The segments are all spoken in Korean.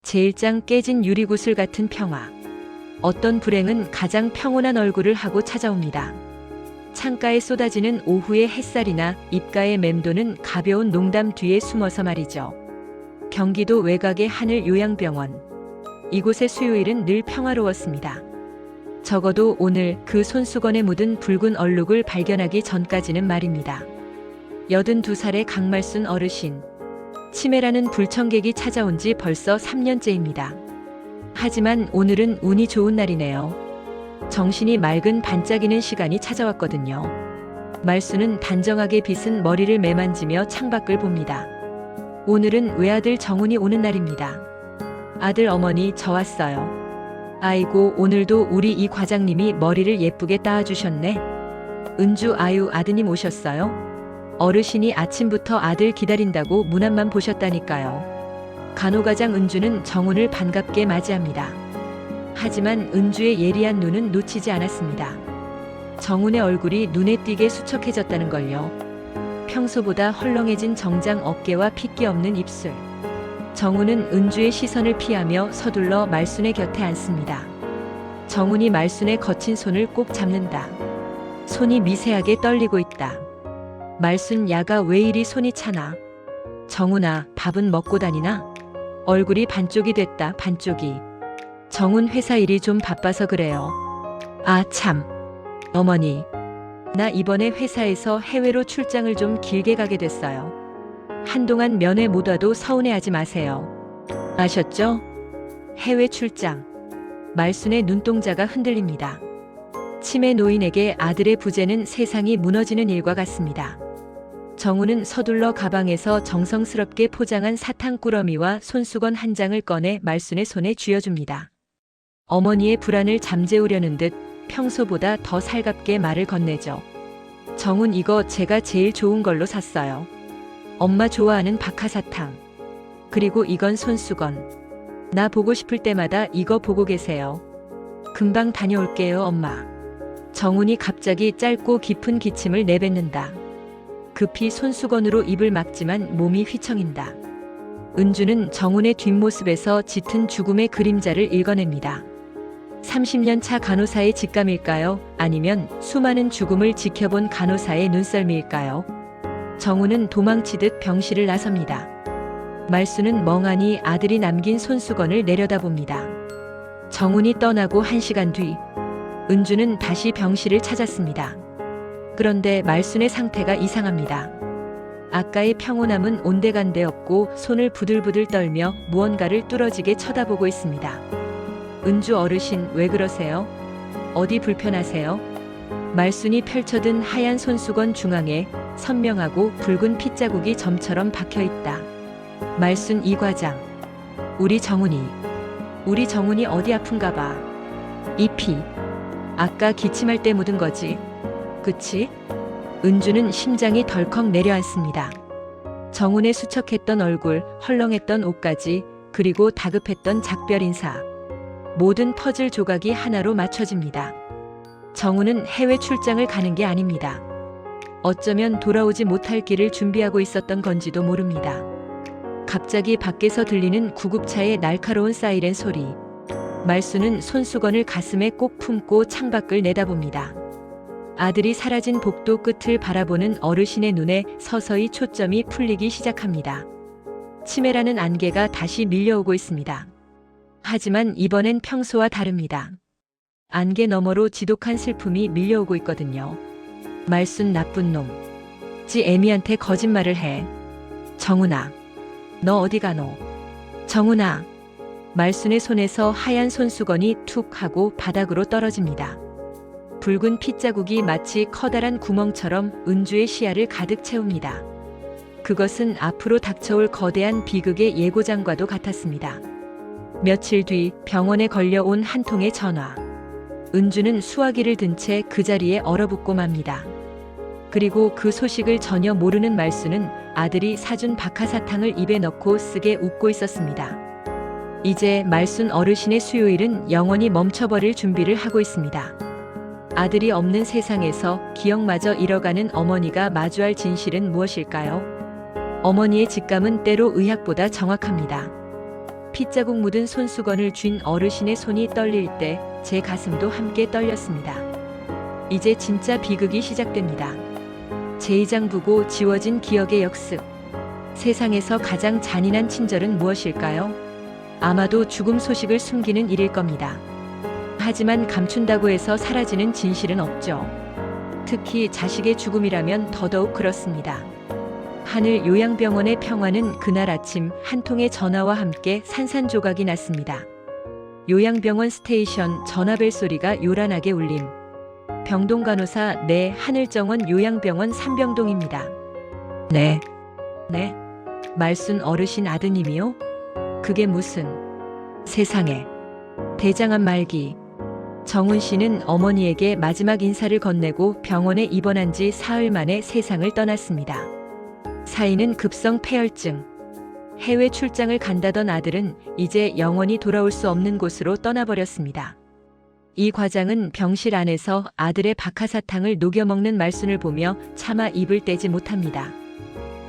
제1장 깨진 유리구슬 같은 평화. 어떤 불행은 가장 평온한 얼굴을 하고 찾아옵니다. 창가에 쏟아지는 오후의 햇살이나 입가에 맴도는 가벼운 농담 뒤에 숨어서 말이죠. 경기도 외곽의 하늘 요양병원. 이곳의 수요일은 늘 평화로웠습니다. 적어도 오늘 그 손수건에 묻은 붉은 얼룩을 발견하기 전까지는 말입니다. 82살의 강말순 어르신. 치매라는 불청객이 찾아온 지 벌써 3년째입니다. 하지만 오늘은 운이 좋은 날이네요. 정신이 맑은 반짝이는 시간이 찾아왔거든요. 말순은 단정하게 빗은 머리를 매만지며 창밖을 봅니다. 오늘은 외아들 정훈이 오는 날입니다. 아들 어머니 저 왔어요. 아이고 오늘도 우리 이 과장님이 머리를 예쁘게 따아주셨네. 은주 아유 아드님 오셨어요? 어르신이 아침부터 아들 기다린다고 문 앞만 보셨다니까요. 간호과장 은주는 정훈을 반갑게 맞이합니다. 하지만 은주의 예리한 눈은 놓치지 않았습니다. 정훈의 얼굴이 눈에 띄게 수척해졌다는 걸요. 평소보다 헐렁해진 정장 어깨와 핏기 없는 입술. 정훈은 은주의 시선을 피하며 서둘러 말순의 곁에 앉습니다. 정훈이 말순의 거친 손을 꼭 잡는다. 손이 미세하게 떨리고 있다. 말순 야가 왜 이리 손이 차나? 정훈아 밥은 먹고 다니나? 얼굴이 반쪽이 됐다 반쪽이. 정훈 회사 일이 좀 바빠서 그래요. 아 참. 어머니. 나 이번에 회사에서 해외로 출장을 좀 길게 가게 됐어요. 한동안 면회 못 와도 서운해하지 마세요. 아셨죠? 해외 출장. 말순의 눈동자가 흔들립니다. 치매 노인에게 아들의 부재는 세상이 무너지는 일과 같습니다. 정훈은 서둘러 가방에서 정성스럽게 포장한 사탕 꾸러미와 손수건 한 장을 꺼내 말순의 손에 쥐어줍니다. 어머니의 불안을 잠재우려는 듯 평소보다 더 살갑게 말을 건네죠. 정훈 이거 제가 제일 좋은 걸로 샀어요. 엄마 좋아하는 박하사탕. 그리고 이건 손수건. 나 보고 싶을 때마다 이거 보고 계세요. 금방 다녀올게요 엄마. 정훈이 갑자기 짧고 깊은 기침을 내뱉는다. 급히 손수건으로 입을 막지만 몸이 휘청인다. 은주는 정훈의 뒷모습에서 짙은 죽음의 그림자를 읽어냅니다. 30년 차 간호사의 직감일까요? 아니면 수많은 죽음을 지켜본 간호사의 눈썰미일까요? 정훈은 도망치듯 병실을 나섭니다. 말순은 멍하니 아들이 남긴 손수건을 내려다봅니다. 정훈이 떠나고 1시간 뒤 은주는 다시 병실을 찾았습니다. 그런데 말순의 상태가 이상합니다. 아까의 평온함은 온데간데 없고 손을 부들부들 떨며 무언가를 뚫어지게 쳐다보고 있습니다. 은주 어르신 왜 그러세요? 어디 불편하세요? 말순이 펼쳐든 하얀 손수건 중앙에 선명하고 붉은 핏자국이 점처럼 박혀있다. 말순 이 과장. 우리 정훈이 어디 아픈가 봐. 이 피. 아까 기침할 때 묻은 거지. 그치? 은주는 심장이 덜컥 내려앉습니다. 정훈의 수척했던 얼굴, 헐렁했던 옷까지, 그리고 다급했던 작별 인사. 모든 퍼즐 조각이 하나로 맞춰집니다. 정훈은 해외 출장을 가는 게 아닙니다. 어쩌면 돌아오지 못할 길을 준비하고 있었던 건지도 모릅니다. 갑자기 밖에서 들리는 구급차의 날카로운 사이렌 소리. 말순은 손수건을 가슴에 꼭 품고 창밖을 내다봅니다. 아들이 사라진 복도 끝을 바라보는 어르신의 눈에 서서히 초점이 풀리기 시작합니다. 치매라는 안개가 다시 밀려오고 있습니다. 하지만 이번엔 평소와 다릅니다. 안개 너머로 지독한 슬픔이 밀려오고 있거든요. 말순 나쁜 놈. 지 애미한테 거짓말을 해. 정훈아. 너 어디 가노? 정훈아. 말순의 손에서 하얀 손수건이 툭 하고 바닥으로 떨어집니다. 붉은 핏자국이 마치 커다란 구멍처럼 은주의 시야를 가득 채웁니다. 그것은 앞으로 닥쳐올 거대한 비극의 예고장과도 같았습니다. 며칠 뒤 병원에 걸려온 한 통의 전화. 은주는 수화기를 든 채 그 자리에 얼어붙고 맙니다. 그리고 그 소식을 전혀 모르는 말순은 아들이 사준 박하사탕을 입에 넣고 쓰게 웃고 있었습니다. 이제 말순 어르신의 수요일은 영원히 멈춰버릴 준비를 하고 있습니다. 아들이 없는 세상에서 기억마저 잃어가는 어머니가 마주할 진실은 무엇일까요? 어머니의 직감은 때로 의학보다 정확합니다. 핏자국 묻은 손수건을 쥔 어르신의 손이 떨릴 때 제 가슴도 함께 떨렸습니다. 이제 진짜 비극이 시작됩니다. 제2장 부고 지워진 기억의 역습. 세상에서 가장 잔인한 친절은 무엇일까요? 아마도 죽음 소식을 숨기는 일일 겁니다. 하지만 감춘다고 해서 사라지는 진실은 없죠. 특히 자식의 죽음이라면 더더욱 그렇습니다. 하늘 요양병원의 평화는 그날 아침 한 통의 전화와 함께 산산조각이 났습니다. 요양병원 스테이션 전화벨 소리가 요란하게 울림. 병동 간호사 네, 하늘정원 요양병원 삼병동입니다. 네. 말순 어르신 아드님이요? 그게 무슨... 세상에. 대장암 말기. 정훈 씨는 어머니에게 마지막 인사를 건네고 병원에 입원한 지 사흘 만에 세상을 떠났습니다. 사인은 급성 폐혈증. 해외 출장을 간다던 아들은 이제 영원히 돌아올 수 없는 곳으로 떠나버렸습니다. 이 과장은 병실 안에서 아들의 박하사탕을 녹여먹는 말순을 보며 차마 입을 떼지 못합니다.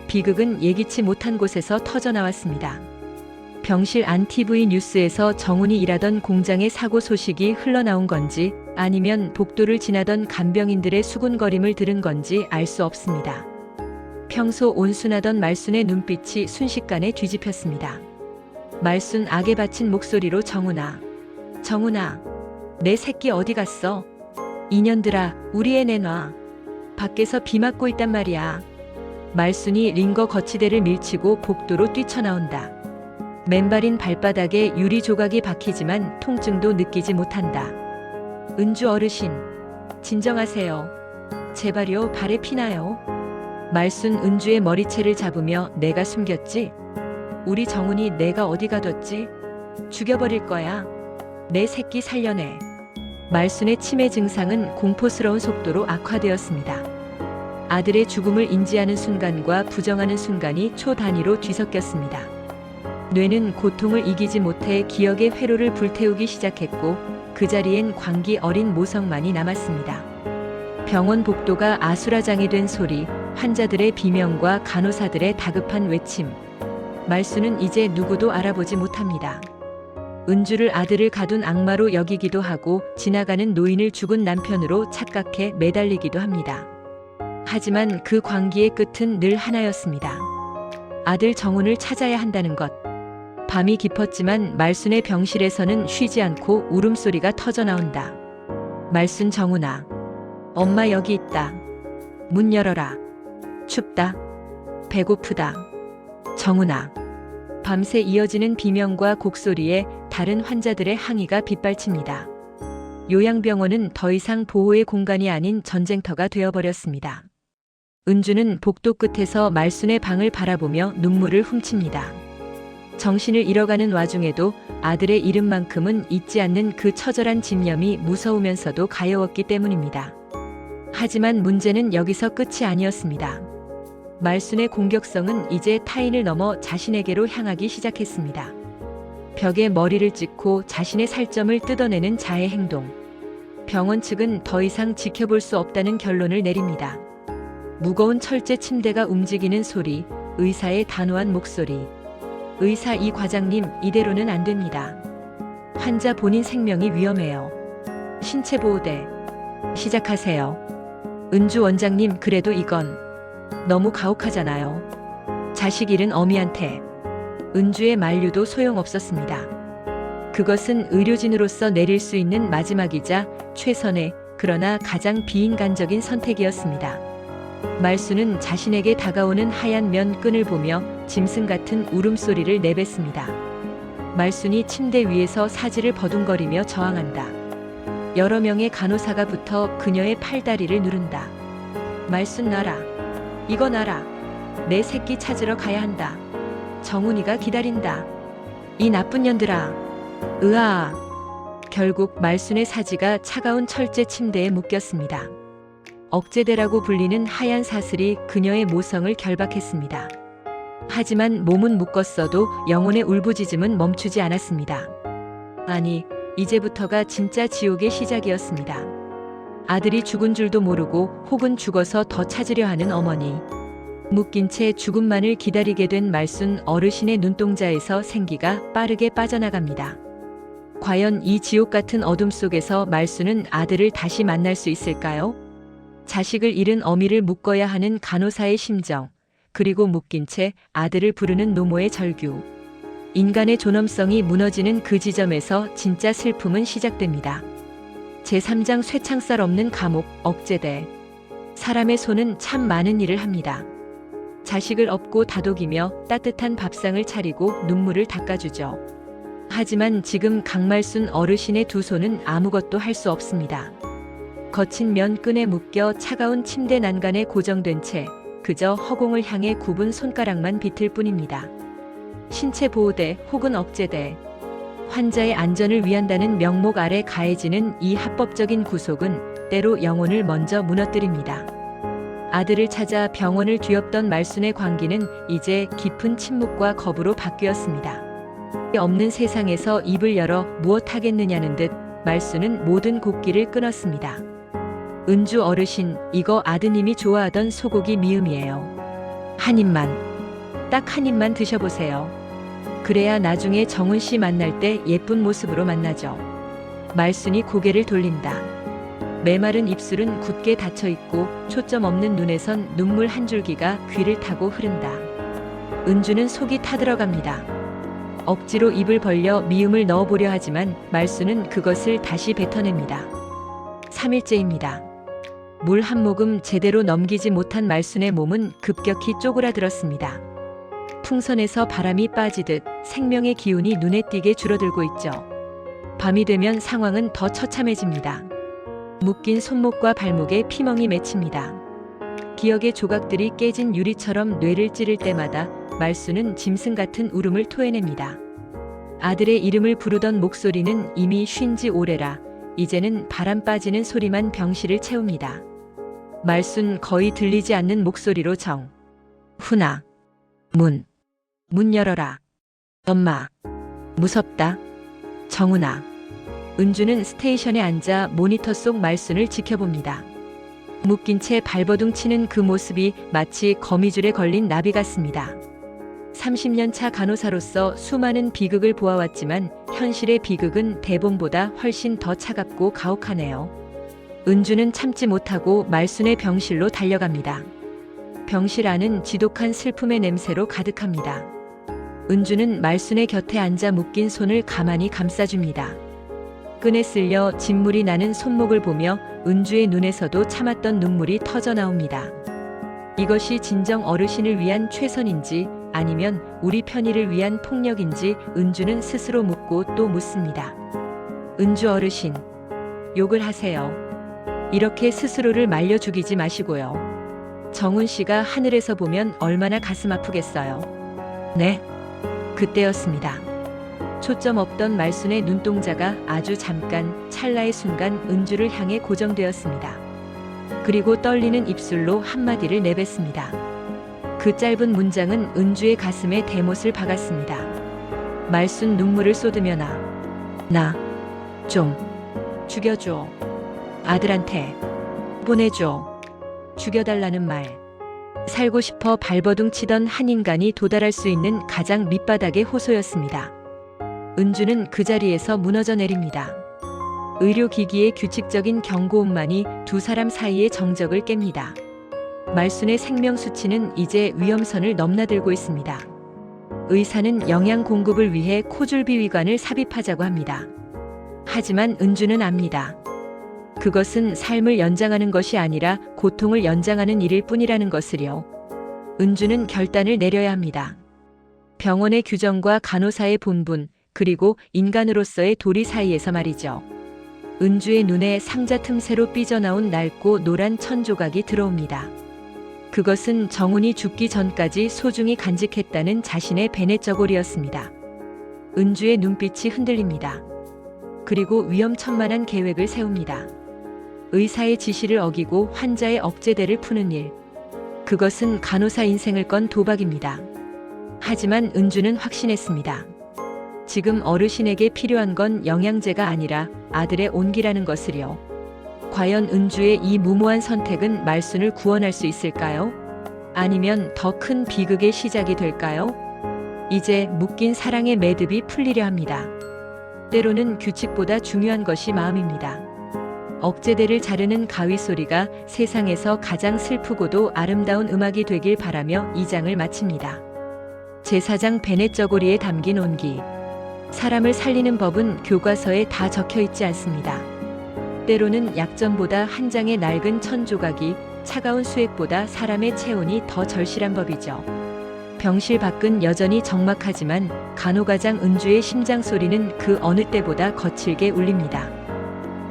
비극은 예기치 못한 곳에서 터져나왔습니다. 병실 안 TV 뉴스에서 정훈이 일하던 공장의 사고 소식이 흘러나온 건지 아니면 복도를 지나던 간병인들의 수군거림을 들은 건지 알 수 없습니다. 평소 온순하던 말순의 눈빛이 순식간에 뒤집혔습니다. 말순 악에 바친 목소리로 정훈아, 내 새끼 어디 갔어? 이년들아, 우리 애 내놔. 밖에서 비 맞고 있단 말이야. 말순이 링거 거치대를 밀치고 복도로 뛰쳐나온다. 맨발인 발바닥에 유리 조각이 박히지만 통증도 느끼지 못한다. 은주 어르신, 진정하세요. 제발요, 발에 피나요. 말순 은주의 머리채를 잡으며 내가 숨겼지? 우리 정훈이 내가 어디 가뒀지? 죽여버릴 거야. 내 새끼 살려내. 말순의 치매 증상은 공포스러운 속도로 악화되었습니다. 아들의 죽음을 인지하는 순간과 부정하는 순간이 초 단위로 뒤섞였습니다. 뇌는 고통을 이기지 못해 기억의 회로를 불태우기 시작했고 그 자리엔 광기 어린 모성만이 남았습니다. 병원 복도가 아수라장이 된 소리, 환자들의 비명과 간호사들의 다급한 외침. 말순은 이제 누구도 알아보지 못합니다. 은주를 아들을 가둔 악마로 여기기도 하고 지나가는 노인을 죽은 남편으로 착각해 매달리기도 합니다. 하지만 그 광기의 끝은 늘 하나였습니다. 아들 정훈을 찾아야 한다는 것. 밤이 깊었지만 말순의 병실에서는 쉬지 않고 울음소리가 터져나온다. 말순 정훈아. 엄마 여기 있다. 문 열어라. 춥다. 배고프다. 정훈아. 밤새 이어지는 비명과 곡소리에 다른 환자들의 항의가 빗발칩니다. 요양병원은 더 이상 보호의 공간이 아닌 전쟁터가 되어버렸습니다. 은주는 복도 끝에서 말순의 방을 바라보며 눈물을 훔칩니다. 정신을 잃어가는 와중에도 아들의 이름만큼은 잊지 않는 그 처절한 집념이 무서우면서도 가여웠기 때문입니다. 하지만 문제는 여기서 끝이 아니었습니다. 말순의 공격성은 이제 타인을 넘어 자신에게로 향하기 시작했습니다. 벽에 머리를 찍고 자신의 살점을 뜯어내는 자해 행동. 병원 측은 더 이상 지켜볼 수 없다는 결론을 내립니다. 무거운 철제 침대가 움직이는 소리, 의사의 단호한 목소리. 의사 이 과장님, 이대로는 안 됩니다. 환자 본인 생명이 위험해요. 신체보호대. 시작하세요. 은주 원장님, 그래도 이건 너무 가혹하잖아요. 자식 잃은 어미한테. 은주의 만류도 소용없었습니다. 그것은 의료진으로서 내릴 수 있는 마지막이자 최선의, 그러나 가장 비인간적인 선택이었습니다. 말순은 자신에게 다가오는 하얀 면 끈을 보며 짐승 같은 울음소리를 내뱉습니다. 말순이 침대 위에서 사지를 버둥거리며 저항한다. 여러 명의 간호사가 붙어 그녀의 팔다리를 누른다. 말순 놔라. 이거 놔라. 내 새끼 찾으러 가야 한다. 정훈이가 기다린다. 이 나쁜 년들아. 으아. 결국 말순의 사지가 차가운 철제 침대에 묶였습니다. 억제대라고 불리는 하얀 사슬이 그녀의 모성을 결박했습니다. 하지만 몸은 묶었어도 영혼의 울부짖음은 멈추지 않았습니다. 아니, 이제부터가 진짜 지옥의 시작이었습니다. 아들이 죽은 줄도 모르고 혹은 죽어서 더 찾으려 하는 어머니. 묶인 채 죽음만을 기다리게 된 말순 어르신의 눈동자에서 생기가 빠르게 빠져나갑니다. 과연 이 지옥 같은 어둠 속에서 말순은 아들을 다시 만날 수 있을까요? 자식을 잃은 어미를 묶어야 하는 간호사의 심정, 그리고 묶인 채 아들을 부르는 노모의 절규. 인간의 존엄성이 무너지는 그 지점에서 진짜 슬픔은 시작됩니다. 제3장 쇠창살 없는 감옥, 억제대. 사람의 손은 참 많은 일을 합니다. 자식을 업고 다독이며 따뜻한 밥상을 차리고 눈물을 닦아주죠. 하지만 지금 강말순 어르신의 두 손은 아무것도 할 수 없습니다. 거친 면끈에 묶여 차가운 침대 난간에 고정된 채 그저 허공을 향해 굽은 손가락만 비틀 뿐입니다. 신체 보호대 혹은 억제대. 환자의 안전을 위한다는 명목 아래 가해지는 이 합법적인 구속은 때로 영혼을 먼저 무너뜨립니다. 아들을 찾아 병원을 뒤엎던 말순의 광기는 이제 깊은 침묵과 겁으로 바뀌었습니다. 없는 세상에서 입을 열어 무엇 하겠느냐는 듯 말순은 모든 곡기를 끊었습니다. 은주 어르신, 이거 아드님이 좋아하던 소고기 미음이에요. 한 입만, 딱 한 입만 드셔보세요. 그래야 나중에 정훈 씨 만날 때 예쁜 모습으로 만나죠. 말순이 고개를 돌린다. 메마른 입술은 굳게 닫혀있고 초점 없는 눈에선 눈물 한 줄기가 귀를 타고 흐른다. 은주는 속이 타들어갑니다. 억지로 입을 벌려 미음을 넣어보려 하지만 말순은 그것을 다시 뱉어냅니다. 3일째입니다. 물 한 모금 제대로 넘기지 못한 말순의 몸은 급격히 쪼그라들었습니다. 풍선에서 바람이 빠지듯 생명의 기운이 눈에 띄게 줄어들고 있죠. 밤이 되면 상황은 더 처참해집니다. 묶인 손목과 발목에 피멍이 맺힙니다. 기억의 조각들이 깨진 유리처럼 뇌를 찌를 때마다 말순은 짐승 같은 울음을 토해냅니다. 아들의 이름을 부르던 목소리는 이미 쉰 지 오래라 이제는 바람 빠지는 소리만 병실을 채웁니다. 말순 거의 들리지 않는 목소리로 정. 훈아. 문 열어라. 엄마. 무섭다. 정훈아. 은주는 스테이션에 앉아 모니터 속 말순을 지켜봅니다. 묶인 채 발버둥 치는 그 모습이 마치 거미줄에 걸린 나비 같습니다. 30년 차 간호사로서 수많은 비극을 보아왔지만 현실의 비극은 대본보다 훨씬 더 차갑고 가혹하네요. 은주는 참지 못하고 말순의 병실로 달려갑니다. 병실 안은 지독한 슬픔의 냄새로 가득합니다. 은주는 말순의 곁에 앉아 묶인 손을 가만히 감싸줍니다. 끈에 쓸려 진물이 나는 손목을 보며 은주의 눈에서도 참았던 눈물이 터져 나옵니다. 이것이 진정 어르신을 위한 최선인지 아니면 우리 편의를 위한 폭력인지 은주는 스스로 묻고 또 묻습니다. 은주 어르신, 욕을 하세요. 이렇게 스스로를 말려 죽이지 마시고요. 정훈 씨가 하늘에서 보면 얼마나 가슴 아프겠어요. 네, 그때였습니다. 초점 없던 말순의 눈동자가 아주 잠깐, 찰나의 순간 은주를 향해 고정되었습니다. 그리고 떨리는 입술로 한마디를 내뱉습니다. 그 짧은 문장은 은주의 가슴에 대못을 박았습니다. 말순 눈물을 쏟으며 나 좀 죽여줘. 아들한테 보내줘. 죽여달라는 말. 살고 싶어 발버둥 치던 한 인간이 도달할 수 있는 가장 밑바닥의 호소였습니다. 은주는 그 자리에서 무너져 내립니다. 의료기기의 규칙적인 경고음만이 두 사람 사이의 정적을 깹니다. 말순의 생명 수치는 이제 위험선을 넘나들고 있습니다. 의사는 영양 공급을 위해 코줄비 위관을 삽입하자고 합니다. 하지만 은주는 압니다. 그것은 삶을 연장하는 것이 아니라 고통을 연장하는 일일 뿐이라는 것을요. 은주는 결단을 내려야 합니다. 병원의 규정과 간호사의 본분, 그리고 인간으로서의 도리 사이에서 말이죠. 은주의 눈에 상자 틈새로 삐져나온 낡고 노란 천 조각이 들어옵니다. 그것은 정훈이 죽기 전까지 소중히 간직했다는 자신의 베넷저골이었습니다. 은주의 눈빛이 흔들립니다. 그리고 위험천만한 계획을 세웁니다. 의사의 지시를 어기고 환자의 억제대를 푸는 일. 그것은 간호사 인생을 건 도박입니다. 하지만 은주는 확신했습니다. 지금 어르신에게 필요한 건 영양제가 아니라 아들의 온기라는 것을요. 과연 은주의 이 무모한 선택은 말순을 구원할 수 있을까요? 아니면 더 큰 비극의 시작이 될까요? 이제 묶인 사랑의 매듭이 풀리려 합니다. 때로는 규칙보다 중요한 것이 마음입니다. 억제대를 자르는 가위 소리가 세상에서 가장 슬프고도 아름다운 음악이 되길 바라며 이 장을 마칩니다. 제4장 베넷 저고리에 담긴 온기. 사람을 살리는 법은 교과서에 다 적혀 있지 않습니다. 때로는 약점보다 한 장의 낡은 천 조각이, 차가운 수액보다 사람의 체온이 더 절실한 법이죠. 병실 밖은 여전히 적막하지만 간호가장 은주의 심장 소리는 그 어느 때보다 거칠게 울립니다.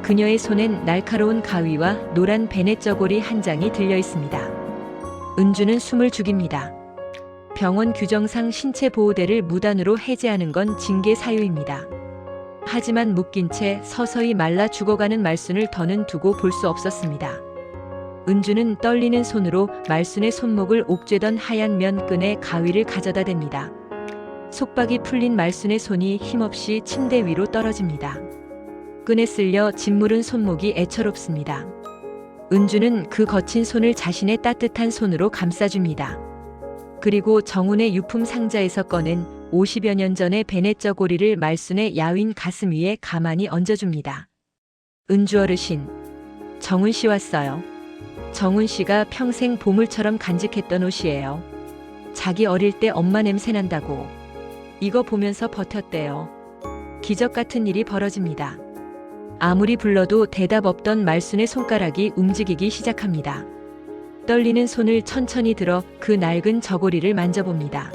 그녀의 손엔 날카로운 가위와 노란 베넷 저고리 한 장이 들려 있습니다. 은주는 숨을 죽입니다. 병원 규정상 신체 보호대를 무단으로 해제하는 건 징계 사유입니다. 하지만 묶인 채 서서히 말라 죽어가는 말순을 더는 두고 볼 수 없었습니다. 은주는 떨리는 손으로 말순의 손목을 옥죄던 하얀 면끈에 가위를 가져다 댑니다. 속박이 풀린 말순의 손이 힘없이 침대 위로 떨어집니다. 끈에 쓸려 짓무른 손목이 애처롭습니다. 은주는 그 거친 손을 자신의 따뜻한 손으로 감싸줍니다. 그리고 정훈의 유품 상자에서 꺼낸 50여 년 전의 베넷 저고리를 말순의 야윈 가슴 위에 가만히 얹어줍니다. 은주 어르신, 정훈 씨 왔어요. 정훈 씨가 평생 보물처럼 간직했던 옷이에요. 자기 어릴 때 엄마 냄새 난다고. 이거 보면서 버텼대요. 기적 같은 일이 벌어집니다. 아무리 불러도 대답 없던 말순의 손가락이 움직이기 시작합니다. 떨리는 손을 천천히 들어 그 낡은 저고리를 만져봅니다.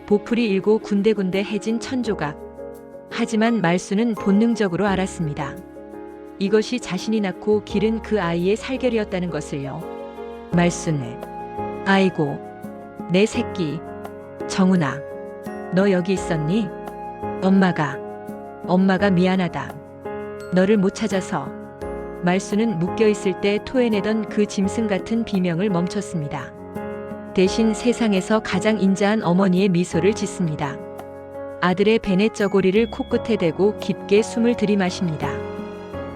보풀이 일고 군데군데 해진 천조각. 하지만 말순은 본능적으로 알았습니다. 이것이 자신이 낳고 기른 그 아이의 살결이었다는 것을요. 말순을. 아이고, 내 새끼. 정훈아, 너 여기 있었니? 엄마가 미안하다. 너를 못 찾아서. 말순은 묶여있을 때 토해내던 그 짐승 같은 비명을 멈췄습니다. 대신 세상에서 가장 인자한 어머니의 미소를 짓습니다. 아들의 베넷 저고리를 코끝에 대고 깊게 숨을 들이마십니다.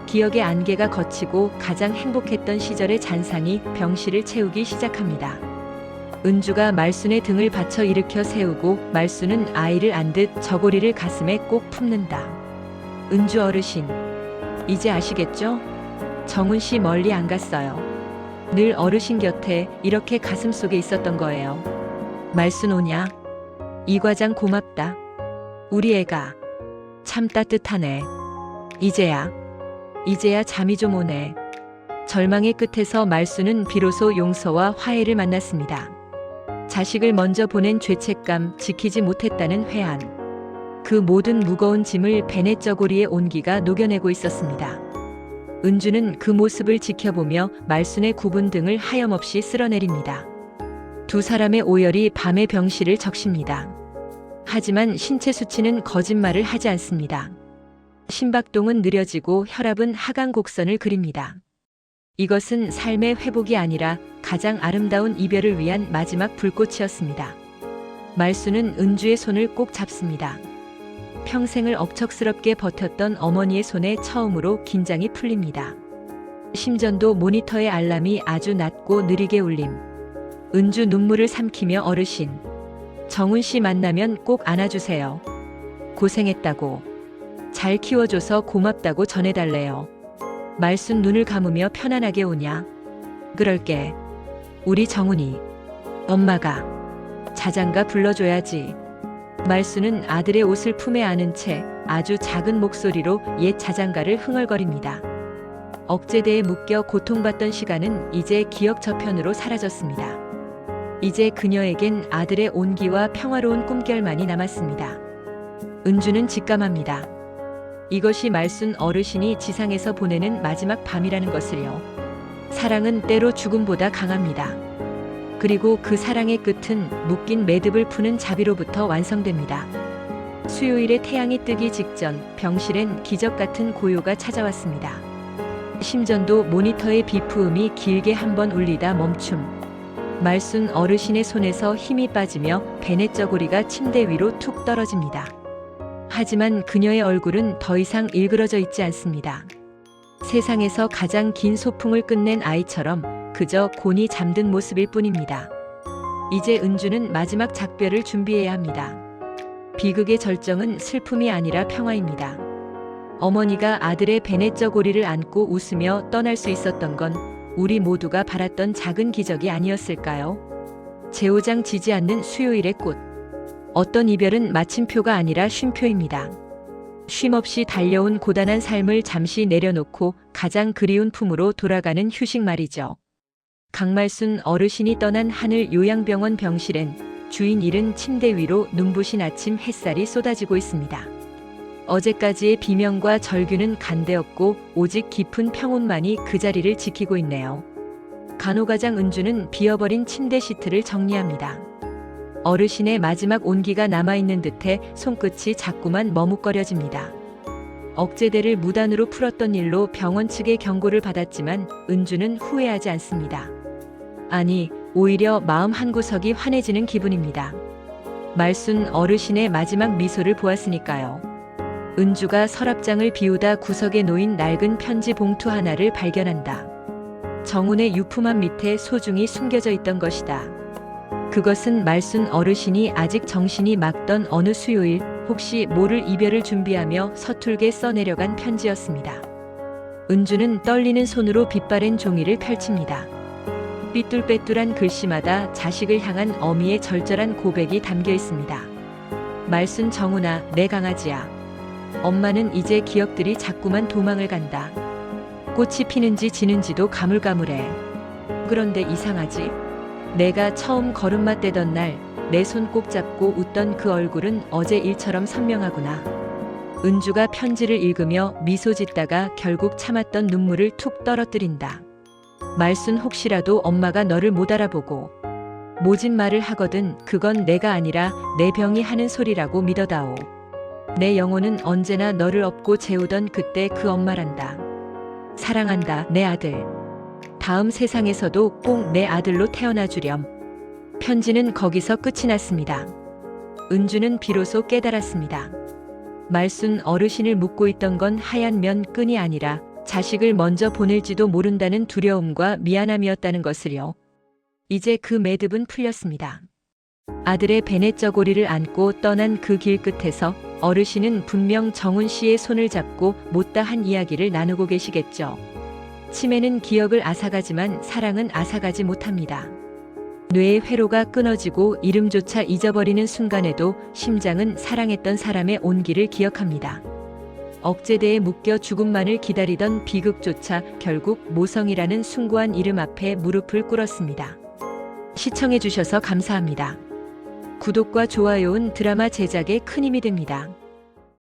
기억의 안개가 걷히고 가장 행복했던 시절의 잔상이 병실을 채우기 시작합니다. 은주가 말순의 등을 받쳐 일으켜 세우고 말순은 아이를 안듯 저고리를 가슴에 꼭 품는다. 은주 어르신, 이제 아시겠죠? 정훈 씨 멀리 안 갔어요. 늘 어르신 곁에 이렇게 가슴속에 있었던 거예요. 말순 오냐? 이 과장 고맙다. 우리 애가 참 따뜻하네. 이제야 잠이 좀 오네. 절망의 끝에서 말순은 비로소 용서와 화해를 만났습니다. 자식을 먼저 보낸 죄책감, 지키지 못했다는 회한. 그 모든 무거운 짐을 베넷 저고리의 온기가 녹여내고 있었습니다. 은주는 그 모습을 지켜보며 말순의 굽은 등을 하염없이 쓸어내립니다. 두 사람의 오열이 밤의 병실을 적십니다. 하지만 신체 수치는 거짓말을 하지 않습니다. 심박동은 느려지고 혈압은 하강 곡선을 그립니다. 이것은 삶의 회복이 아니라 가장 아름다운 이별을 위한 마지막 불꽃이었습니다. 말순은 은주의 손을 꼭 잡습니다. 평생을 억척스럽게 버텼던 어머니의 손에 처음으로 긴장이 풀립니다. 심전도 모니터의 알람이 아주 낮고 느리게 울림. 은주 눈물을 삼키며 어르신, 정훈 씨 만나면 꼭 안아주세요. 고생했다고. 잘 키워줘서 고맙다고 전해달래요. 말순 눈을 감으며 편안하게 오냐? 그럴게. 우리 정훈이. 엄마가. 자장가 불러줘야지. 말순은 아들의 옷을 품에 안은 채 아주 작은 목소리로 옛 자장가를 흥얼거립니다. 억제대에 묶여 고통받던 시간은 이제 기억 저편으로 사라졌습니다. 이제 그녀에겐 아들의 온기와 평화로운 꿈결만이 남았습니다. 은주는 직감합니다. 이것이 말순 어르신이 지상에서 보내는 마지막 밤이라는 것을요. 사랑은 때로 죽음보다 강합니다. 그리고 그 사랑의 끝은 묶인 매듭을 푸는 자비로부터 완성됩니다. 수요일에 태양이 뜨기 직전 병실엔 기적 같은 고요가 찾아왔습니다. 심전도 모니터의 비프음이 길게 한번 울리다 멈춤. 말순 어르신의 손에서 힘이 빠지며 베넷 저고리가 침대 위로 툭 떨어집니다. 하지만 그녀의 얼굴은 더 이상 일그러져 있지 않습니다. 세상에서 가장 긴 소풍을 끝낸 아이처럼 그저 곤히 잠든 모습일 뿐입니다. 이제 은주는 마지막 작별을 준비해야 합니다. 비극의 절정은 슬픔이 아니라 평화입니다. 어머니가 아들의 베네쩌 고리를 안고 웃으며 떠날 수 있었던 건 우리 모두가 바랐던 작은 기적이 아니었을까요? 제오장 지지 않는 수요일의 꽃. 어떤 이별은 마침표가 아니라 쉼표입니다. 쉼없이 달려온 고단한 삶을 잠시 내려놓고 가장 그리운 품으로 돌아가는 휴식 말이죠. 강말순 어르신이 떠난 하늘 요양병원 병실엔 주인 잃은 침대 위로 눈부신 아침 햇살이 쏟아지고 있습니다. 어제까지의 비명과 절규는 간데없고 오직 깊은 평온만이 그 자리를 지키고 있네요. 간호가장 은주는 비어버린 침대 시트를 정리합니다. 어르신의 마지막 온기가 남아있는 듯해 손끝이 자꾸만 머뭇거려집니다. 억제대를 무단으로 풀었던 일로 병원 측의 경고를 받았지만 은주는 후회하지 않습니다. 아니, 오히려 마음 한구석이 환해지는 기분입니다. 말순 어르신의 마지막 미소를 보았으니까요. 은주가 서랍장을 비우다 구석에 놓인 낡은 편지 봉투 하나를 발견한다. 정훈의 유품함 밑에 소중히 숨겨져 있던 것이다. 그것은 말순 어르신이 아직 정신이 맑던 어느 수요일 혹시 모를 이별을 준비하며 서툴게 써내려간 편지였습니다. 은주는 떨리는 손으로 빛바랜 종이를 펼칩니다. 삐뚤빼뚤한 글씨마다 자식을 향한 어미의 절절한 고백이 담겨 있습니다. 말순 정훈아, 내 강아지야. 엄마는 이제 기억들이 자꾸만 도망을 간다. 꽃이 피는지 지는지도 가물가물해. 그런데 이상하지? 내가 처음 걸음마 떼던 날 내 손 꼭 잡고 웃던 그 얼굴은 어제 일처럼 선명하구나. 은주가 편지를 읽으며 미소 짓다가 결국 참았던 눈물을 툭 떨어뜨린다. 말순 혹시라도 엄마가 너를 못 알아보고 모진 말을 하거든 그건 내가 아니라 내 병이 하는 소리라고 믿어다오. 내 영혼은 언제나 너를 업고 재우던 그때 그 엄마란다. 사랑한다, 내 아들. 다음 세상에서도 꼭 내 아들로 태어나 주렴. 편지는 거기서 끝이 났습니다. 은주는 비로소 깨달았습니다. 말순 어르신을 묻고 있던 건 하얀 면 끈이 아니라 자식을 먼저 보낼지도 모른다는 두려움과 미안함이었다는 것을요. 이제 그 매듭은 풀렸습니다. 아들의 베네쩌 고리를 안고 떠난 그 길 끝에서 어르신은 분명 정훈 씨의 손을 잡고 못다한 이야기를 나누고 계시겠죠. 치매는 기억을 앗아가지만 사랑은 앗아가지 못합니다. 뇌의 회로가 끊어지고 이름조차 잊어버리는 순간에도 심장은 사랑했던 사람의 온기를 기억합니다. 억제대에 묶여 죽음만을 기다리던 비극조차 결국 모성이라는 숭고한 이름 앞에 무릎을 꿇었습니다. 시청해주셔서 감사합니다. 구독과 좋아요는 드라마 제작에 큰 힘이 됩니다.